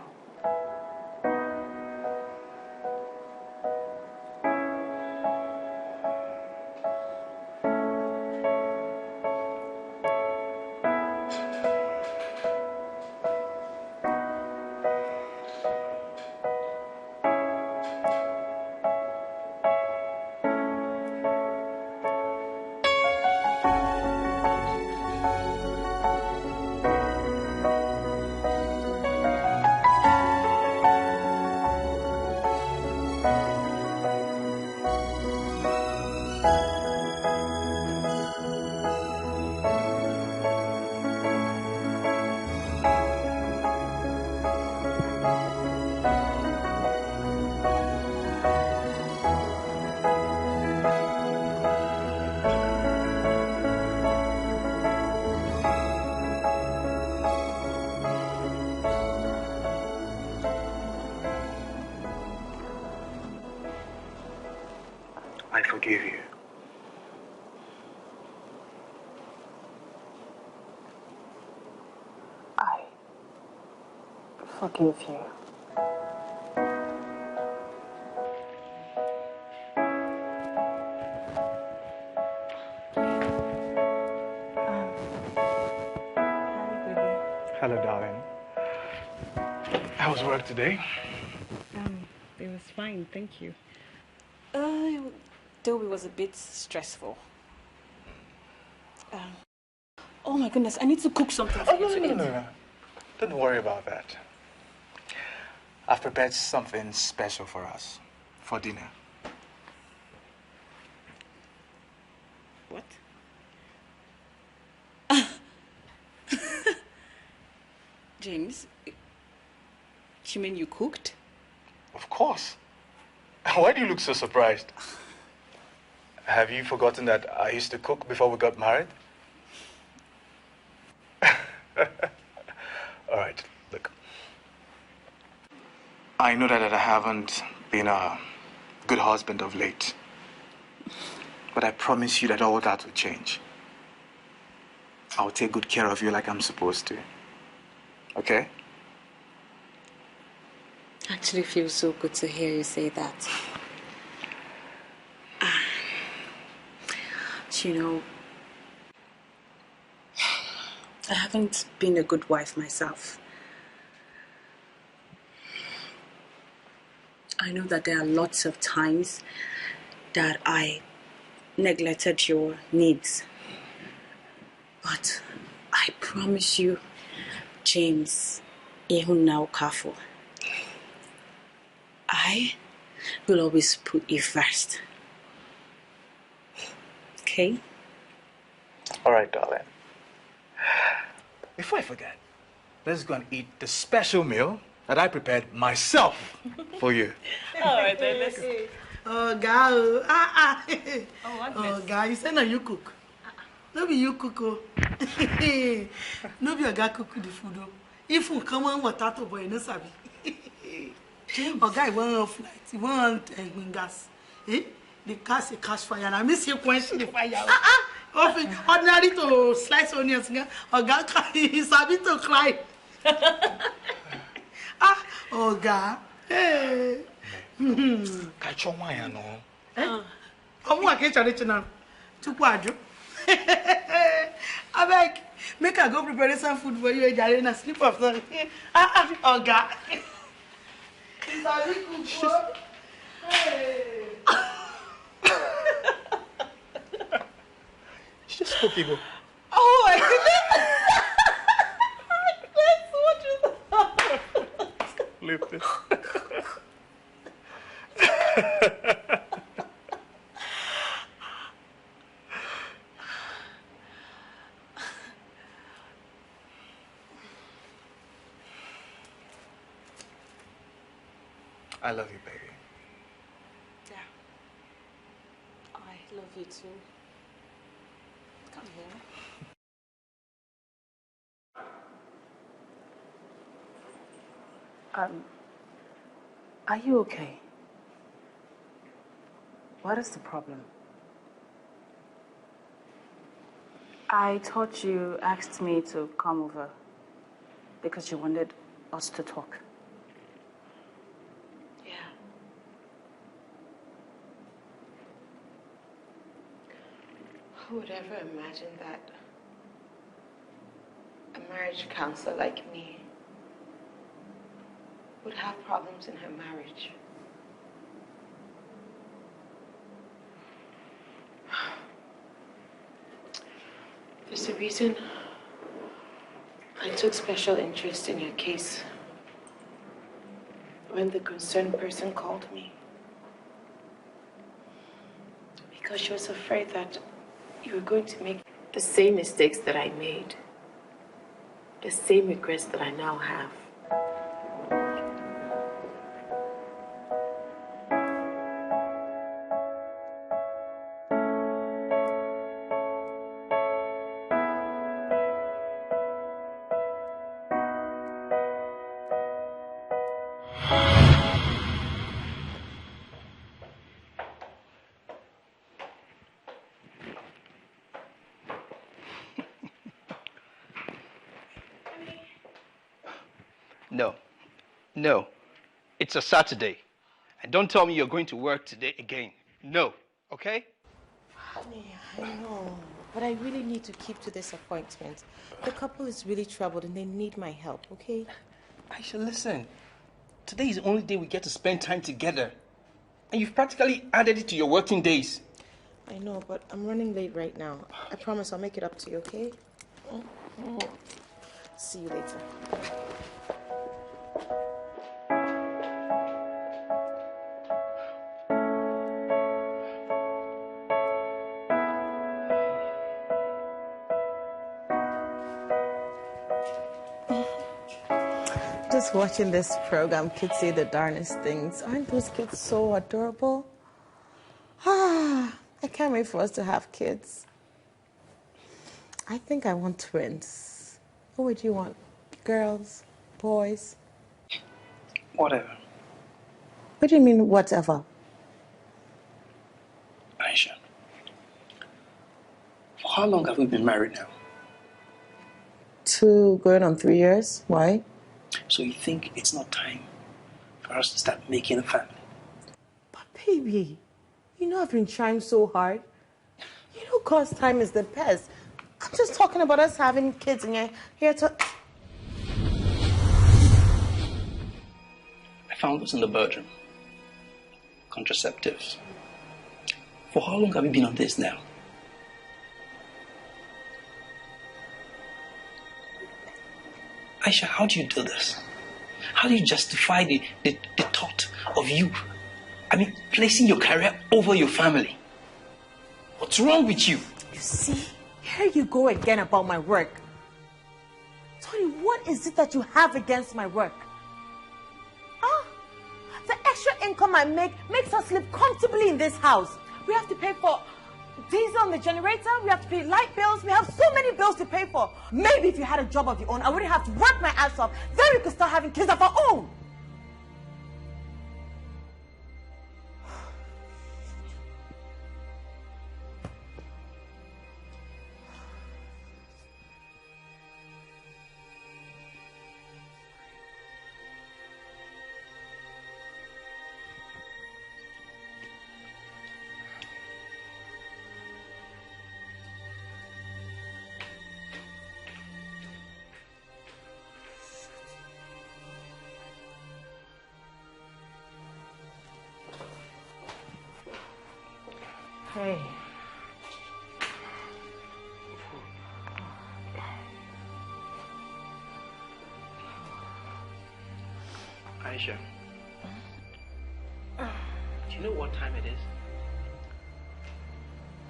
I forgive you. I forgive you. Hello, darling. How was work today? It was fine, thank you. Though it was a bit stressful. Oh my goodness, I need to cook something for you to eat. No. Don't worry about that. I've prepared something special for us for dinner. What? James, you mean you cooked? Of course. Why do you look so surprised? Have you forgotten that I used to cook before we got married? All right, look. I know that I haven't been a good husband of late. But I promise you that all that will change. I'll take good care of you like I'm supposed to. Okay? Actually feels so good to hear you say that. You know, I haven't been a good wife myself. I know that there are lots of times that I neglected your needs. But I promise you, James, even now, careful. I will always put you first. Okay? All right, darling. Before I forget, let's go and eat the special meal that I prepared myself for you. All right, then let's. Oh, God. Oh, what? Oh, God. You say no, you cook. No be you cook. Oh. No be your guy cook the food. Oh. If you come on with that boy, no sabi. Oh, guy, one flight. He want gas. Eh? The gas is cash fire. And I miss you quench the fire. Ordinary to slice onions. Oh, God, he sabi to cry. Oh, God. Hey. Catch your wine, no? I'm working traditional. To quadro. I beg, make I go prepare some food for you, Jare, and sleep off. Oh, God. It's a little good. Hey. It's just cooking. Oh, my goodness. Leave this. I love you, baby. Yeah. I love you too. Come here. Are you okay? What is the problem? I thought you asked me to come over because you wanted us to talk. Yeah. Who would ever imagine that a marriage counselor like me would have problems in her marriage? There's a reason I took special interest in your case when the concerned person called me. Because she was afraid that you were going to make the same mistakes that I made, the same regrets that I now have. No. No. It's a Saturday. And don't tell me you're going to work today again. No. Okay? Honey, I know. But I really need to keep to this appointment. The couple is really troubled and they need my help, okay? Aisha, listen. Today is the only day we get to spend time together. And you've practically added it to your working days. I know, but I'm running late right now. I promise I'll make it up to you, okay? See you later. Just watching this program, kids say the darnest things. Aren't those kids so adorable? I can't wait for us to have kids. I think I want twins. What would you want? Girls? Boys? Whatever. What do you mean, whatever? Aisha, for how long have we been married now? 2 going on 3 years. Why? So you think it's not time for us to start making a family? But baby, you know I've been trying so hard. You know God's time is the best. I'm just talking about us having kids and you're here to... I found this in the bedroom. Contraceptives. For how long have you been on this now? Aisha, how do you do this? How do you justify the thought of you, placing your career over your family? What's wrong with you? You see, here you go again about my work. Tony, what is it that you have against my work? Huh? The extra income I make makes us live comfortably in this house. We have to pay for diesel on the generator, we have to pay light bills, we have so many bills to pay for. Maybe if you had a job of your own, I wouldn't have to work my ass off. Then we could start having kids of our own. Hey. Aisha, do you know what time it is?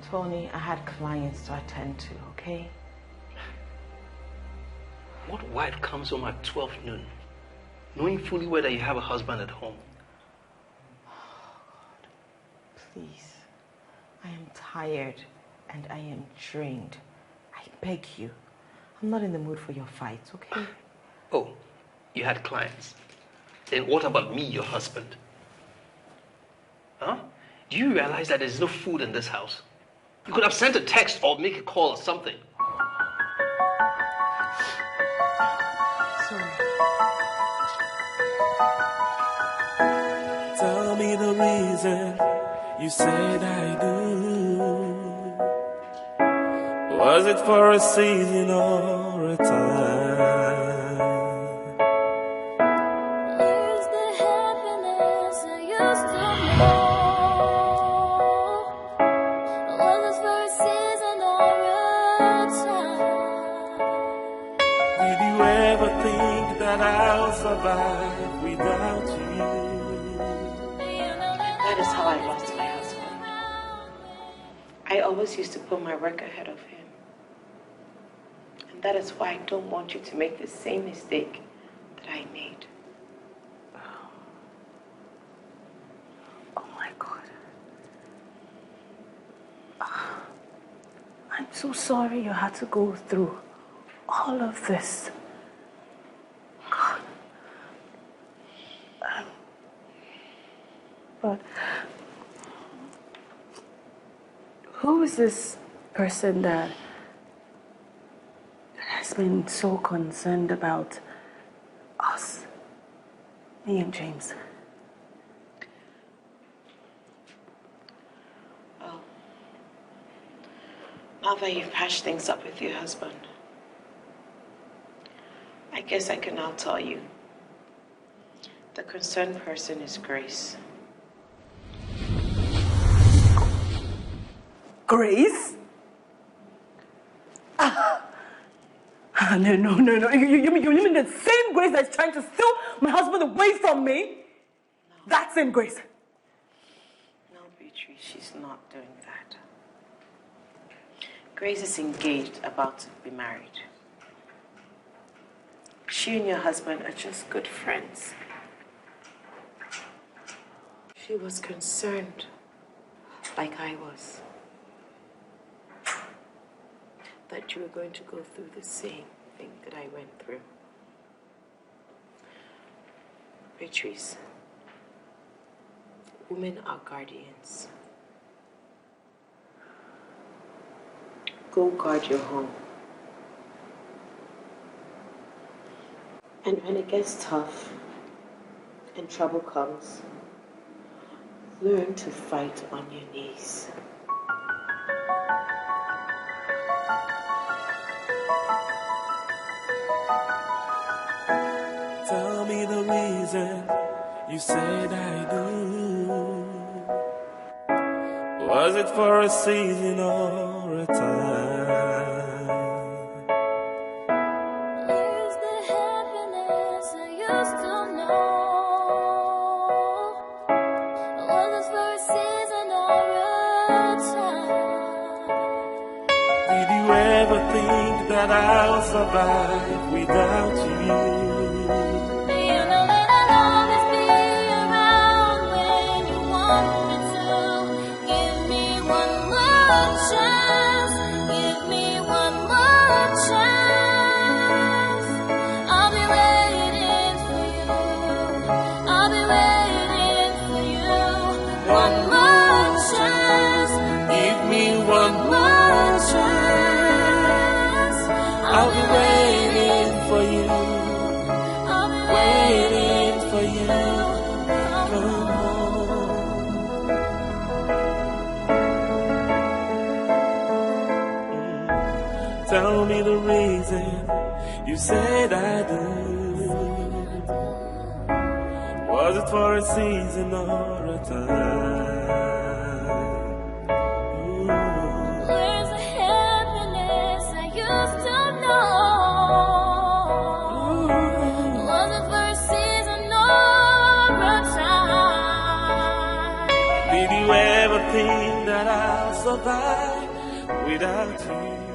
Tony, I had clients to attend to, okay? What wife comes home at 12 noon, knowing fully well that you have a husband at home? Please. I am tired and I am drained. I beg you. I'm not in the mood for your fights, okay? Oh, you had clients. Then what about me, your husband? Huh? Do you realize that there's no food in this house? You could have sent a text or make a call or something. Sorry. Tell me the reason you said I do. Was it for a season or a time? Where's the happiness I used to know? Was it for a season or a time? Did you ever think that I'll survive without you? That is how I lost my husband. I always used to put my work ahead of him. And that is why I don't want you to make the same mistake that I made. Oh my God. I'm so sorry you had to go through all of this. God. But who is this person that has been so concerned about us, me and James? Well, now that you've patched things up with your husband, I guess I can now tell you. The concerned person is Grace. Grace? No. You mean the same Grace that's trying to steal my husband away from me? No. That same Grace? No, Beatrice, she's not doing that. Grace is engaged, about to be married. She and your husband are just good friends. She was concerned, like I was, that you were going to go through the same thing that I went through. Beatrice, women are guardians. Go guard your home. And when it gets tough and trouble comes, learn to fight on your knees. Tell me the reason you said I do. Was it for a season or a time? Where's the happiness I used to know? Was it for a season or a time? Did you ever think that I'll survive without you? You know that I'll always be around when you want me to. Give me one more chance. Give me one more chance. I'll be waiting for you. I'll be waiting for you. One more chance. Give me one more chance. I'll be waiting for you. Waiting for you. Come home. Tell me the reason you said I do. Was it for a season or a time? Where's the happiness I used to know? Was it for a season or a time? Did you ever think that I'll survive without you?